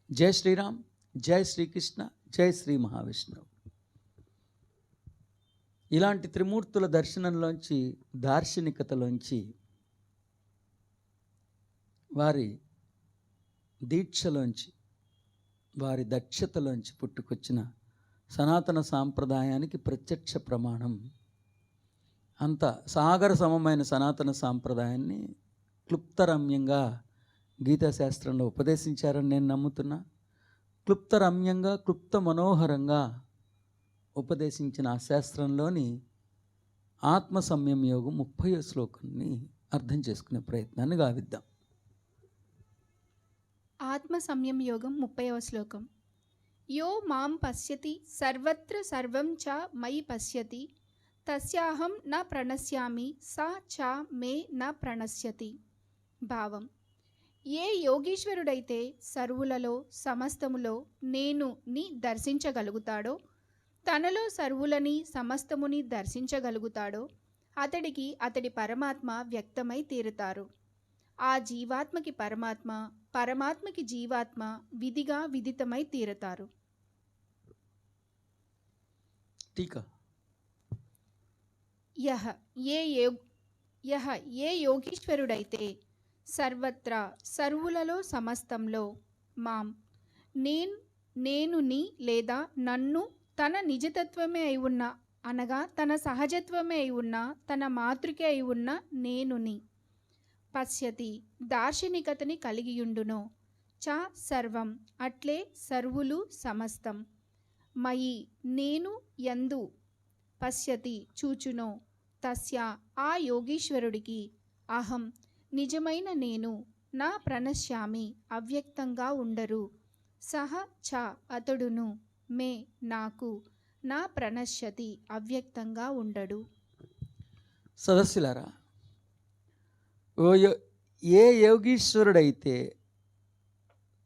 జై శ్రీరామ్, జై శ్రీకృష్ణ, జై శ్రీ మహావిష్ణువు. ఇలాంటి త్రిమూర్తుల దర్శనంలోంచి, దార్శనికతలోంచి, వారి దీక్షలోంచి, వారి దక్షతలోంచి పుట్టుకొచ్చిన సనాతన సాంప్రదాయానికి ప్రత్యక్ష ప్రమాణం అంత సాగర సమమైన సనాతన సాంప్రదాయాన్ని క్లుప్తరమ్యంగా గీతాశాస్త్రంలో ఉపదేశించారని నేను నమ్ముతున్నా. క్లుప్తరమ్యంగా, క్లుప్త మనోహరంగా ఉపదేశించిన ఆ శాస్త్రంలోని ఆత్మ సంయమ యోగం 30వ శ్లోకాన్ని అర్థం చేసుకునే ప్రయత్నాన్ని గావిద్దాం. ఆత్మ సంయమ యోగం 30వ శ్లోకం. యో మాం పశ్యతి సర్వత్ర సర్వం చ మయి పశ్యతి తస్యాహం న ప్రణశ్యామి సా చ మే న ప్రణశ్యతి. భావం: ఏ యోగీశ్వరుడైతే సర్వులలో సమస్తములో నేను ని దర్శించగలుగుతాడో, తనలో సర్వులని సమస్తముని దర్శించగలుగుతాడో అతడికి అతడి పరమాత్మ వ్యక్తమై తీరుతారు. ఆ జీవాత్మకి పరమాత్మ, పరమాత్మకి జీవాత్మ విధిగా విదితమై తీరుతారు. టీకా: యహ ఏ యోగీశ్వరుడైతే సర్వత్రా సర్వులలో సమస్తంలో మాం నేనుని లేదా నన్ను తన నిజతత్వమే అయి ఉన్న, అనగా తన సహజత్వమే అయి ఉన్న, తన మాతృకే అయి ఉన్న నేనుని పశ్యతి దార్శనికతని కలిగియుండునో, చ సర్వం అట్లే సర్వులు సమస్తం, మయి నేను యందు పశ్యతి చూచునో, తస్య ఆ యోగీశ్వరుడికి అహం నిజమైన నేను నా ప్రణశ్యామి అవ్యక్తంగా ఉండరు, సహ చ అతడును మే నాకు నా ప్రణశ్యతి అవ్యక్తంగా ఉండడు. సదస్సులారా, ఏ యోగీశ్వరుడైతే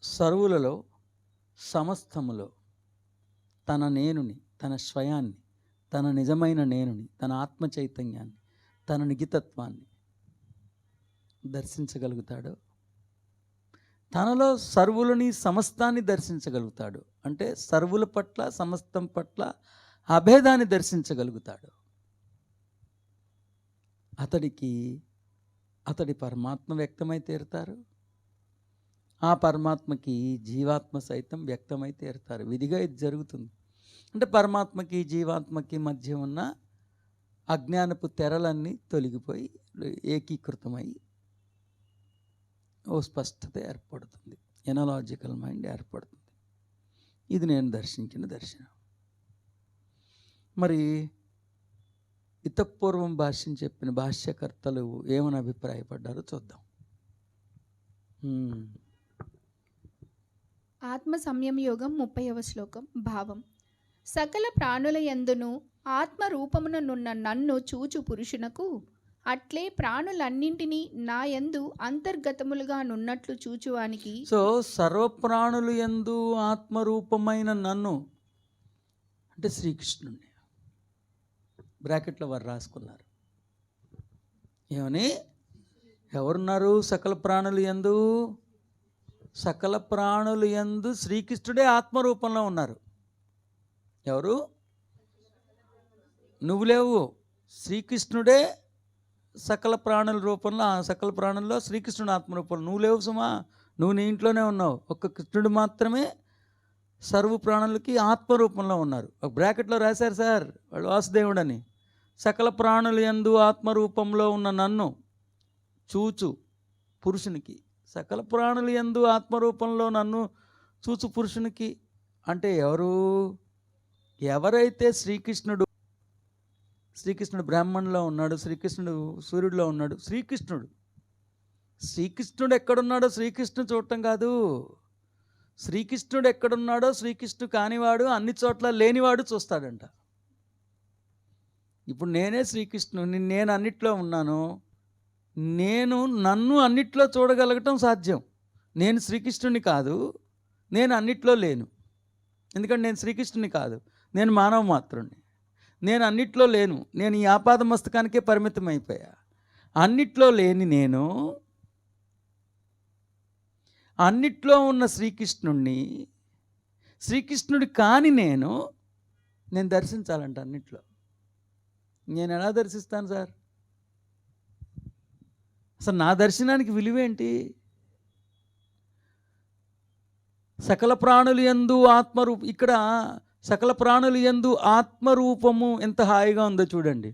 సర్వులలో సమస్తములో తన నేనుని, తన స్వయాన్ని, తన నిజమైన నేనుని, తన ఆత్మ చైతన్యాన్ని, తన నిగితత్వాన్ని దర్శించగలుగుతాడో, తనలో సర్వులని సమస్తాన్ని దర్శించగలుగుతాడు. అంటే సర్వుల పట్ల, సమస్తం పట్ల అభేదాన్ని దర్శించగలుగుతాడు. అతడి పరమాత్మ వ్యక్తమై తీరుతారు. ఆ పరమాత్మకి జీవాత్మ సైతం వ్యక్తమై తీరుతారు. విధిగా ఇది జరుగుతుంది. అంటే పరమాత్మకి జీవాత్మకి మధ్య ఉన్న అజ్ఞానపు తెరలన్నీ తొలగిపోయి ఏకీకృతమై ఓ స్పష్టత ఏర్పడుతుంది. ఎనలాజికల్ మైండ్ ఏర్పడుతుంది. ఇది నేను దర్శించిన దర్శనం. మరి ఇతపూర్వం భాష్యం చెప్పిన భాష్యకర్తలు ఏమని అభిప్రాయపడ్డారో చూద్దాం. ఆత్మ సంయమ యోగం 30వ శ్లోకం. భావం: సకల ప్రాణుల యందును ఆత్మరూపముననున్న నన్ను చూచు పురుషునకు అట్లే ప్రాణులన్నింటినీ నా యందు అంతర్గతములుగా నున్నట్లు చూచువానికి. సో సర్వప్రాణులు యందు ఆత్మరూపమైన నన్ను అంటే శ్రీకృష్ణుడిని బ్రాకెట్లో వారు రాసుకున్నారు. ఏమని? ఎవరున్నారు సకల ప్రాణులు యందు? సకల ప్రాణులు యందు శ్రీకృష్ణుడే ఆత్మరూపంలో ఉన్నారు. ఎవరు? నువ్వు లేవు. శ్రీకృష్ణుడే సకల ప్రాణుల రూపంలో, సకల ప్రాణుల్లో శ్రీకృష్ణుడు ఆత్మరూపంలో. నువ్వు లేవు సుమా, నువ్వు నీ ఇంట్లోనే ఉన్నావు. ఒక్క కృష్ణుడు మాత్రమే సర్వ ప్రాణులకి ఆత్మరూపంలో ఉన్నారు. ఒక బ్రాకెట్లో రాశారు సార్ వాళ్ళు వాసుదేవుడని. సకల ప్రాణుల యందు ఆత్మరూపంలో ఉన్న నన్ను చూచు పురుషునికి, సకల ప్రాణుల యందు ఆత్మరూపంలో నన్ను చూచు పురుషునికి అంటే ఎవరు? ఎవరైతే శ్రీకృష్ణుడు బ్రాహ్మణులో ఉన్నాడు, శ్రీకృష్ణుడు సూర్యుడిలో ఉన్నాడు. శ్రీకృష్ణుడు ఎక్కడున్నాడో శ్రీకృష్ణుడు చూడటం కాదు. శ్రీకృష్ణుడు ఎక్కడున్నాడో శ్రీకృష్ణుడు కానివాడు అన్ని చోట్ల లేనివాడు చూస్తాడంట. ఇప్పుడు నేనే శ్రీకృష్ణుని, నేను అన్నిట్లో ఉన్నాను. నన్ను అన్నిట్లో చూడగలగటం సాధ్యం. నేను శ్రీకృష్ణుని కాదు, నేను అన్నిట్లో లేను. ఎందుకంటే నేను శ్రీకృష్ణుని కాదు, నేను మానవ మాత్రుడిని. నేను అన్నిట్లో లేను. నేను ఈ ఆపాద మస్తకానికే పరిమితం అయిపోయా. అన్నిట్లో లేని నేను అన్నిట్లో ఉన్న శ్రీకృష్ణుడి కాని నేను దర్శించాలంట అన్నిట్లో. నేను ఎలా దర్శిస్తాను సార్? అసలు నా దర్శనానికి విలువేంటి? సకల ప్రాణులు యందు ఇక్కడ సకల ప్రాణులు యందు ఆత్మరూపము ఎంత హాయిగా ఉందో చూడండి.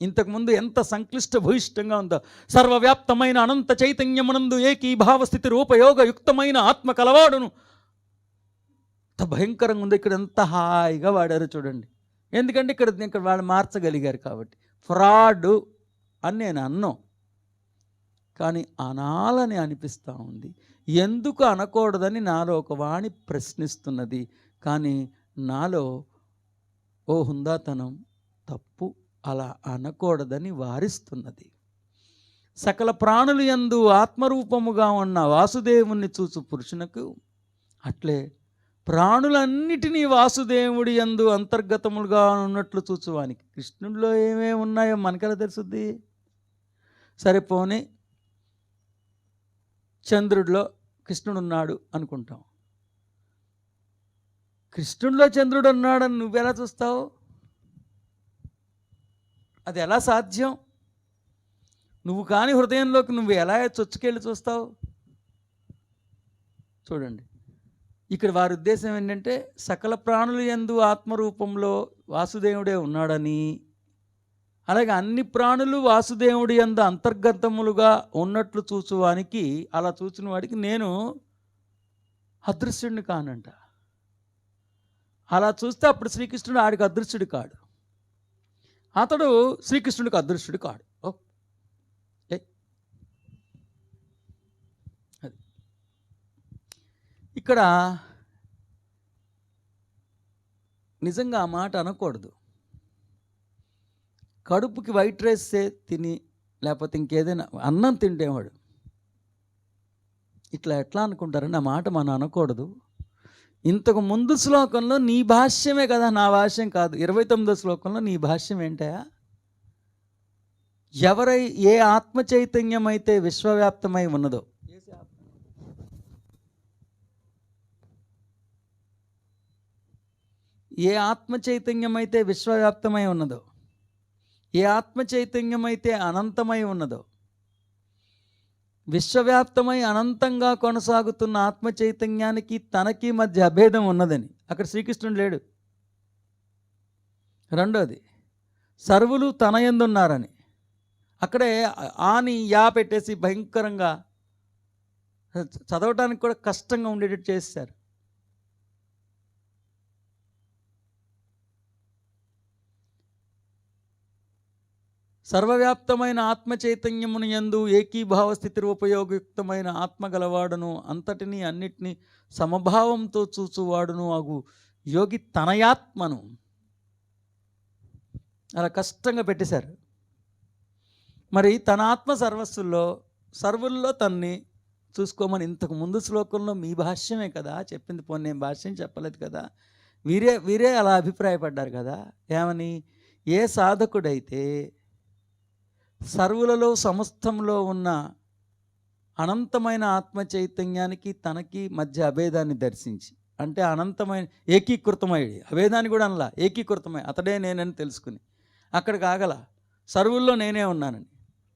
ఇంతకుముందు ఎంత సంక్లిష్ట భూయిష్టంగా ఉందో. సర్వవ్యాప్తమైన అనంత చైతన్యమునందు ఏకీభావస్థితి రూపయోగయుక్తమైన ఆత్మ కలవాడును. ఎంత భయంకరంగా ఉందో. ఇక్కడ ఎంత హాయిగా వాడారో చూడండి. ఎందుకంటే ఇక్కడ వాళ్ళు మార్చగలిగారు కాబట్టి. ఫ్రాడ్ అని నేను అన్నాం, కానీ అనాలని అనిపిస్తూ ఉంది. ఎందుకు అనకూడదని నాలో ఒక వాణి ప్రశ్నిస్తున్నది. కానీ నాలో ఓ హుందాతనం తప్పు, అలా అనకూడదని వారిస్తున్నది. సకల ప్రాణులు యందు ఆత్మరూపముగా ఉన్న వాసుదేవుణ్ణి చూచు పురుషునకు అట్లే ప్రాణులన్నిటినీ వాసుదేవుడి యందు అంతర్గతములుగా ఉన్నట్లు చూచువానికి. కృష్ణుడిలో ఏమేమి ఉన్నాయో మనకెలా తెలుసుద్ది? సరిపోని చంద్రుడిలో కృష్ణుడు ఉన్నాడు అనుకుంటాం. కృష్ణుడిలో చంద్రుడు ఉన్నాడని నువ్వెలా చూస్తావు? అది ఎలా సాధ్యం? నువ్వు కాని హృదయంలోకి నువ్వు ఎలా చొచ్చుకెళ్ళి చూస్తావు? చూడండి, ఇక్కడ వారి ఉద్దేశం ఏంటంటే సకల ప్రాణుల యందు ఆత్మరూపంలో వాసుదేవుడే ఉన్నాడని, అలాగే అన్ని ప్రాణులు వాసుదేవుడి యందు అంతర్గతములుగా ఉన్నట్లు చూచువానికి, అలా చూచిన వాడికి నేను అదృశ్యుడిని కానంట. అలా చూస్తే అప్పుడు శ్రీకృష్ణుడు ఆడికి అదృశ్యుడు కాడు, అతడు శ్రీకృష్ణుడికి అదృశ్యుడు కాడు. అది ఇక్కడ నిజంగా ఆ మాట అనకూడదు. కడుపుకి వైట్ రైస్ తిని లేకపోతే ఇంకేదైనా అన్నం తింటేవాడు ఇట్లా ఎట్లా అనుకుంటారని ఆ మాట మనం అనకూడదు. ఇంతకు ముందు శ్లోకంలో నీ భాష్యమే కదా, నా భాష్యం కాదు. 29వ శ్లోకంలో నీ భాష్యం ఏంటయా? ఏ ఆత్మ చైతన్యం అయితే విశ్వవ్యాప్తమై ఉన్నదో, ఏ ఆత్మ చైతన్యం అయితే విశ్వవ్యాప్తమై ఉన్నదో, ఏ ఆత్మ చైతన్యం అయితే అనంతమై ఉన్నదో, విశ్వవ్యాప్తమై అనంతంగా కొనసాగుతున్న ఆత్మ చైతన్యానికి తనకి మధ్య అభేదం ఉన్నదని అక్కడ శ్రీకృష్ణుడు లేడు. రెండోది, సర్వులు తన యందున్నారని అక్కడే ఆని యా పెట్టేసి భయంకరంగా చదవటానికి కూడా కష్టంగా ఉండేటట్టు చేశారు. సర్వవ్యాప్తమైన ఆత్మ చైతన్యమును యందు ఏకీభావ స్థితి ఉపయోగయుక్తమైన ఆత్మ గలవాడును, అంతటినీ అన్నిటినీ సమభావంతో చూచువాడును అగు యోగి తనయాత్మను అలా కష్టంగా పెట్టేశారు. మరి తన ఆత్మ సర్వుల్లో తన్ని చూసుకోమని ఇంతకు ముందు శ్లోకంలో మీ భాష్యమే కదా చెప్పింది. పోనీ నేను భాష్యం చెప్పలేదు కదా. వీరే అలా అభిప్రాయపడ్డారు కదా. ఏమని? ఏ సాధకుడైతే సర్వులలో సమస్తంలో ఉన్న అనంతమైన ఆత్మ చైతన్యానికి తనకి మధ్య అభేదాన్ని దర్శించి, అంటే అనంతమైన ఏకీకృతమయ్యి, అభేదాన్ని కూడా అనలా, ఏకీకృతమై అతడే నేనని తెలుసుకుని అక్కడికి ఆగల, సర్వుల్లో నేనే ఉన్నానని,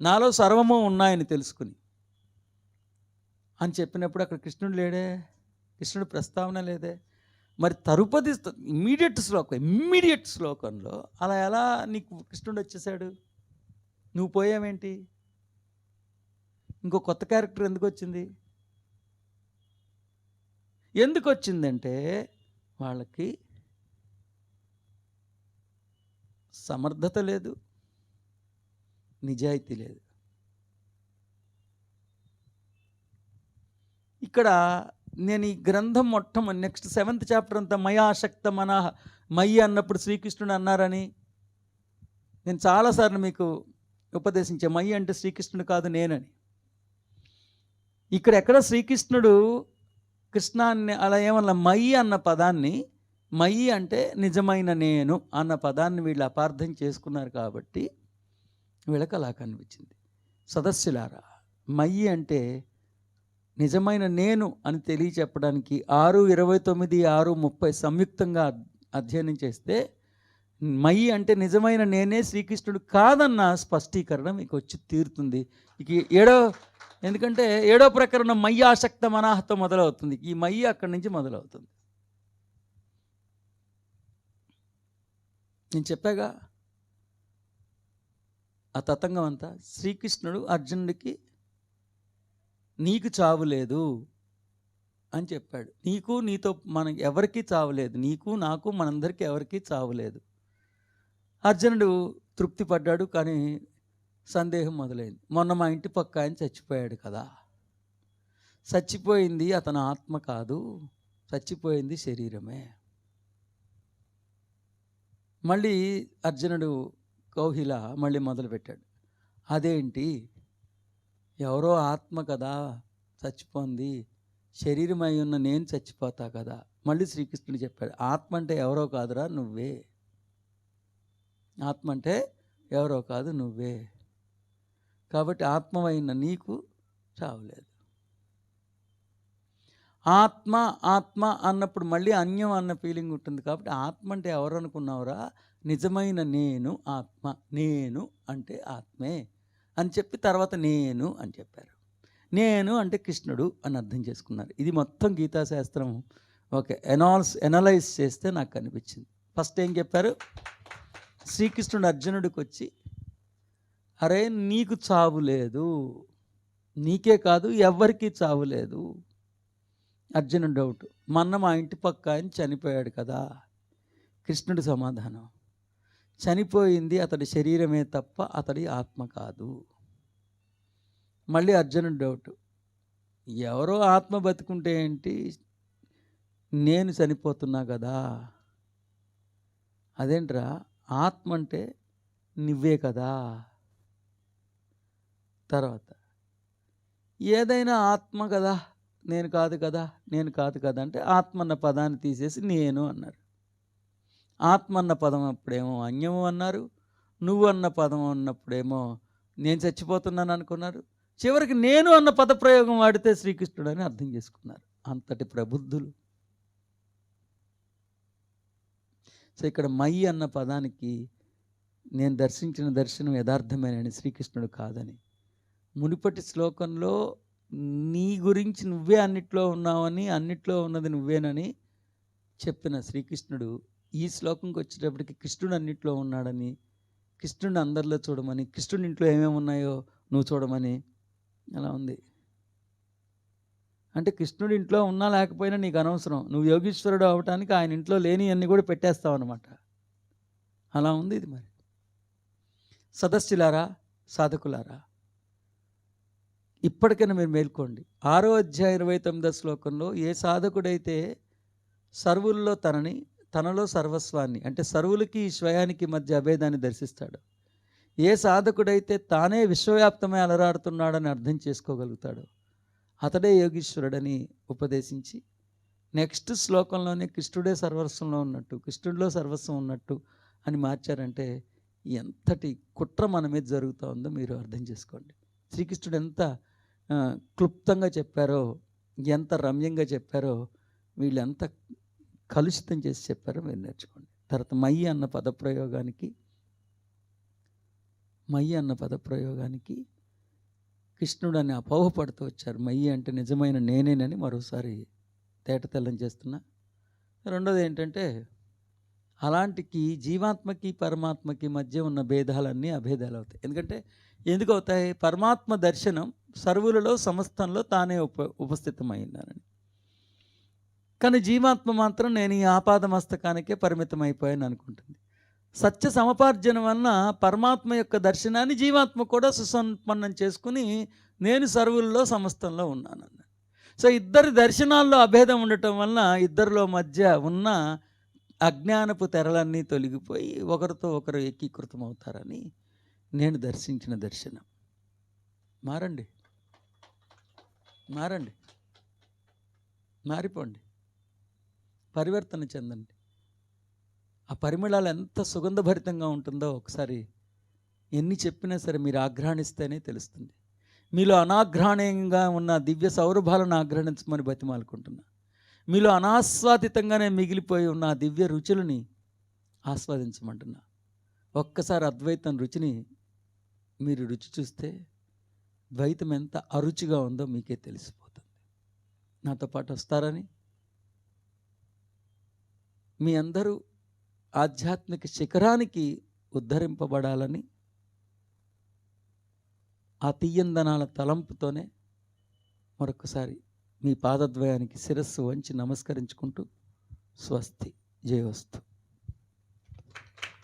నాలో సర్వము ఉన్నాయని తెలుసుకుని అని చెప్పినప్పుడు అక్కడ కృష్ణుడు లేడే, కృష్ణుడు ప్రస్తావన లేదే. మరి తరుపతి ఇమ్మీడియట్ శ్లోకంలో అలా ఎలా నీకు కృష్ణుడు వచ్చేసాడు? నువ్వు పోయావేంటి? ఇంకో కొత్త క్యారెక్టర్ ఎందుకు వచ్చింది? ఎందుకు వచ్చిందంటే వాళ్ళకి సమర్థత లేదు, నిజాయితీ లేదు. ఇక్కడ నేను ఈ గ్రంథం నెక్స్ట్ 7th చాప్టర్ అంతా మయాశక్త మనః, మయి అన్నప్పుడు శ్రీకృష్ణుడు అన్నారని నేను చాలాసార్లు మీకు ఉపదేశించే. మయి అంటే శ్రీకృష్ణుడు కాదు, నేనని. ఇక్కడ ఎక్కడ శ్రీకృష్ణుడు కృష్ణాన్ని అలా ఏమన్నా మయి అన్న పదాన్ని, మయి అంటే నిజమైన నేను అన్న పదాన్ని వీళ్ళు అపార్థం చేసుకున్నారు కాబట్టి వీళ్ళకి అలా కనిపించింది. సదస్సులారా, మయి అంటే నిజమైన నేను అని తెలియచెప్పడానికి 6:29, 6:30 సంయుక్తంగా అధ్యయనం చేస్తే మయి అంటే నిజమైన నేనే శ్రీకృష్ణుడు కాదన్న స్పష్టీకరణ మీకు వచ్చి తీరుతుంది. ఇక ఎందుకంటే 7వ ప్రకరణం మయ్యి ఆసక్త మనాహతో మొదలవుతుంది. ఈ మయ్యి అక్కడి నుంచి మొదలవుతుంది. నేను చెప్పాగా ఆ తతంగం అంతా. శ్రీకృష్ణుడు అర్జునుడికి నీకు చావు లేదు అని చెప్పాడు. నీకు నీతో మన ఎవరికీ చావు లేదు, నీకు నాకు మనందరికీ ఎవరికీ చావు లేదు. అర్జునుడు తృప్తి పడ్డాడు, కానీ సందేహం మొదలైంది. మొన్న మా ఇంటి పక్క ఆయన చచ్చిపోయాడు కదా, చచ్చిపోయింది అతని ఆత్మ కాదు, చచ్చిపోయింది శరీరమే. మళ్ళీ అర్జునుడు కౌహిల మళ్ళీ మొదలుపెట్టాడు. అదేంటి, ఎవరో ఆత్మ కదా చచ్చిపోయింది, శరీరమై ఉన్న నేను చచ్చిపోతా కదా. మళ్ళీ శ్రీకృష్ణుడు చెప్పాడు, ఆత్మ అంటే ఎవరో కాదురా నువ్వే, ఆత్మ అంటే ఎవరో కాదు నువ్వే. కాబట్టి ఆత్మవైన నీకు చావులేదు. ఆత్మ ఆత్మ అన్నప్పుడు మళ్ళీ అన్యం అన్న ఫీలింగ్ ఉంటుంది. కాబట్టి ఆత్మ అంటే ఎవరు అనుకున్నావురా, నిజమైన నేను ఆత్మ, నేను అంటే ఆత్మే అని చెప్పి తర్వాత నేను అని చెప్పారు. నేను అంటే కృష్ణుడు అని అర్థం చేసుకున్నారు. ఇది మొత్తం గీతాశాస్త్రం ఓకే ఎనలైజ్ చేస్తే నాకు అనిపించింది. ఫస్ట్ ఏం చెప్పారు, శ్రీకృష్ణుడు అర్జునుడికి వచ్చి, అరే నీకు చావు లేదు, నీకే కాదు ఎవ్వరికీ చావు లేదు. అర్జునుడు డౌట్, మొన్న మా ఇంటి పక్క ఆయన చనిపోయాడు కదా. కృష్ణుడి సమాధానం, చనిపోయింది అతడి శరీరమే తప్ప అతడి ఆత్మ కాదు. మళ్ళీ అర్జునుడు డౌట్, ఎవరో ఆత్మ బతుకుంటే ఏంటి, నేను చనిపోతున్నా కదా. అదేంట్రా, ఆత్మ అంటే నువ్వే కదా. తర్వాత ఏదైనా ఆత్మ కదా, నేను కాదు కదా, నేను కాదు కదా అంటే ఆత్మ అన్న పదాన్ని తీసేసి నేను అన్నారు. ఆత్మ అన్న పదం అప్పుడేమో అన్యము అన్నారు, నువ్వు అన్న పదం అన్నప్పుడేమో నేను చచ్చిపోతున్నాను అనుకున్నారు. చివరికి నేను అన్న పదప్రయోగం వాడితే శ్రీకృష్ణుడు అని అర్థం చేసుకున్నారు. అంతటి ప్రబుద్ధులు. సో ఇక్కడ మయి అన్న పదానికి నేను దర్శించిన దర్శనం యథార్థమేనని, శ్రీకృష్ణుడు కాదని. మునుపటి శ్లోకంలో నీ గురించి నువ్వే అన్నిట్లో ఉన్నావని, అన్నిట్లో ఉన్నది నువ్వేనని చెప్పిన శ్రీకృష్ణుడు ఈ శ్లోకంకి వచ్చేటప్పటికి కృష్ణుడు అన్నిట్లో ఉన్నాడని, కృష్ణుడిని అందరిలో చూడమని, కృష్ణుడి ఇంట్లో ఏమేమి ఉన్నాయో నువ్వు చూడమని అలా ఉంది. అంటే కృష్ణుడి ఇంట్లో ఉన్నా లేకపోయినా నీకు అనవసరం, నువ్వు యోగీశ్వరుడు అవటానికి ఆయన ఇంట్లో లేని అన్నీ కూడా పెట్టేస్తావు అనమాట. అలా ఉంది ఇది. మరి సదస్సులారా, సాధకులారా, ఇప్పటికైనా మీరు మేల్కోండి. 6వ అధ్యాయం 29వ శ్లోకంలో ఏ సాధకుడైతే సర్వుల్లో తనలో సర్వస్వాన్ని అంటే సర్వులకి స్వయానికి మధ్య అభేదాన్ని దర్శిస్తాడు, ఏ సాధకుడైతే తానే విశ్వవ్యాప్తమై అలరాడుతున్నాడని అర్థం చేసుకోగలుగుతాడో అతడే యోగీశ్వరుడని ఉపదేశించి నెక్స్ట్ శ్లోకంలోనే కృష్ణుడే సర్వస్వంలో ఉన్నట్టు, కృష్ణుడిలో సర్వస్వం ఉన్నట్టు అని మార్చారంటే ఎంతటి కుట్ర మన మీద జరుగుతూ ఉందో మీరు అర్థం చేసుకోండి. శ్రీకృష్ణుడు ఎంత క్లుప్తంగా చెప్పారో, ఎంత రమ్యంగా చెప్పారో, వీళ్ళు ఎంత కలుషితం చేసి చెప్పారో మీరు నేర్చుకోండి. తర్వాత మయి అన్న పదప్రయోగానికి కృష్ణుడు అని అపోహపడుతూ వచ్చారు. మయి అంటే నిజమైన నేనేనని మరోసారి తేటతెల్లం చేస్తున్నా. రెండోది ఏంటంటే, అలాంటికి జీవాత్మకి పరమాత్మకి మధ్య ఉన్న భేదాలన్నీ అభేదాలు అవుతాయి. ఎందుకు అవుతాయి? పరమాత్మ దర్శనం సర్వులలో సమస్తంలో తానే ఉపస్థితమైనానని. కానీ జీవాత్మ మాత్రం నేను ఈ ఆపాదమస్తకానికే పరిమితమైపోయాను అనుకుంటుంది. సత్య సమపార్జనం వలన పరమాత్మ యొక్క దర్శనాన్ని జీవాత్మ కూడా సుసంపన్నం చేసుకుని నేను సర్వుల్లో సమస్తంలో ఉన్నానన్న. సో ఇద్దరి దర్శనాల్లో అభేదం ఉండటం వలన ఇద్దరిలో మధ్య ఉన్న అజ్ఞానపు తెరలన్నీ తొలగిపోయి ఒకరితో ఒకరు ఏకీకృతం అవుతారని నేను దర్శించిన దర్శనం. మారండి, మారిపోండి, పరివర్తన చెందండి. ఆ పరిమళాలు ఎంత సుగంధభరితంగా ఉంటుందో ఒకసారి ఎన్ని చెప్పినా సరే మీరు ఆఘ్రాణిస్తేనే తెలుస్తుంది. మీలో అనాఘ్రాణీయంగా ఉన్న దివ్య సౌరభాలను ఆగ్రహించమని బతిమాలుకుంటున్నా. మీలో అనాస్వాదితంగానే మిగిలిపోయి ఉన్న ఆ దివ్య రుచులని ఆస్వాదించమంటున్నా. ఒక్కసారి అద్వైతం రుచిని మీరు రుచి చూస్తే ద్వైతం ఎంత అరుచిగా ఉందో మీకే తెలిసిపోతుంది. నాతో పాటు వస్తారని, మీ అందరూ ఆధ్యాత్మిక శిఖరానికి ఉద్ధరింపబడాలని ఆ తీయందనాల తలంపుతోనే మరొకసారి మీ పాదద్వయానికి శిరస్సు వంచి నమస్కరించుకుంటూ స్వస్తి, జయవస్తు.